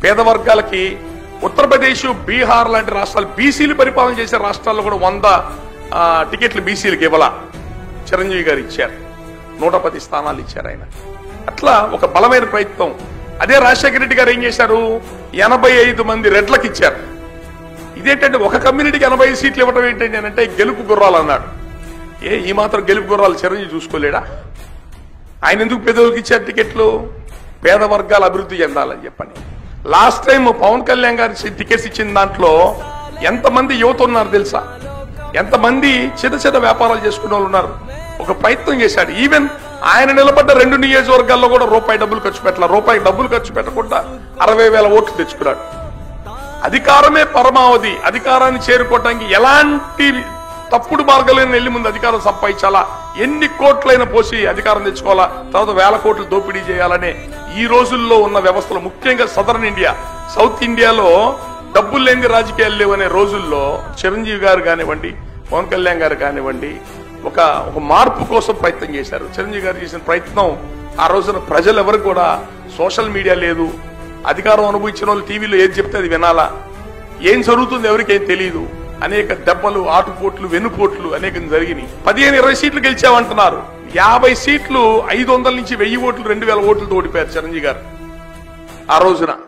పేద వర్గాలకి ఉత్తరప్రదేశ్, బీహార్ లాంటి రాష్ట్రాలు, బీసీలు పరిపాలన చేసే రాష్ట్రాల్లో కూడా 100 టికెట్లు బీసీలకు ఇవ్వాల. చిరంజీవి గారు ఇచ్చారు, 110 స్థానాలు ఇచ్చారు ఆయన. అట్లా ఒక బలమైన ప్రయత్నం. అదే రాజశేఖర రెడ్డి గారు ఏం చేశారు, 85 మంది రెడ్లకు ఇచ్చారు. ఇదేంటంటే ఒక కమ్యూనిటీకి 85 సీట్లు ఇవ్వడం ఏంటంటే అంటే గెలుపు గుర్రాలు అన్నాడు. ఈ మాత్రం గెలుపు గుర్రాలు చిరంజీవి చూసుకోలేడా? ఆయన ఎందుకు పేదలకు ఇచ్చారు టికెట్లు? పేద వర్గాల అభివృద్ధి చెందాలని చెప్పని. లాస్ట్ టైం పవన్ కళ్యాణ్ గారి టికెట్స్ ఇచ్చిన దాంట్లో ఎంతమంది యువత ఉన్నారు తెలుసా? ఎంతమంది చిన్న వ్యాపారాలు చేసుకునే వాళ్ళు ఉన్నారు. ఒక ప్రయత్నం చేశాడు. ఈవెన్ ఆయన నిలబడ్డ 2 నియోజకవర్గాల్లో కూడా రూపాయి డబ్బులు ఖర్చు పెట్టాల. రూపాయి డబ్బులు ఖర్చు పెట్టకుండా 60,000 ఓట్లు తెచ్చుకున్నాడు. అధికారమే పరమావధి. అధికారాన్ని చేరుకోవడానికి ఎలాంటి తప్పుడు మార్గాలను వెళ్లి ముందు అధికారం సంపాదించాలా, ఎన్ని కోట్లైనా పోసి అధికారం తెచ్చుకోవాలా, తర్వాత 1000 కోట్లు దోపిడీ చేయాలనే ఈ రోజుల్లో ఉన్న వ్యవస్థలు, ముఖ్యంగా సదరన్ ఇండియా, సౌత్ ఇండియాలో డబ్బులు లేని రాజకీయాలు లేవనే రోజుల్లో చిరంజీవి గారు కానివ్వండి, పవన్ కళ్యాణ్ గారు కానివ్వండి, ఒక మార్పు కోసం ప్రయత్నం చేశారు. చిరంజీవి గారు చేసిన ప్రయత్నం ఆ రోజున ప్రజలు ఎవరు కూడా సోషల్ మీడియా లేదు, అధికారం అనుభవించిన వాళ్ళు టీవీలో ఏది చెప్తే అది వినాలా, ఏం జరుగుతుంది ఎవరికేం తెలియదు. అనేక దెబ్బలు, ఆటుపోట్లు, వెన్నుపోట్లు అనేకం జరిగినాయి. 15-20 సీట్లు గెలిచామంటున్నారు. 50 సీట్లు 500 నుంచి 1000 ఓట్లు, 2000 ఓట్లతో ఓడిపోయారు చిరంజీవి గారు ఆ రోజున.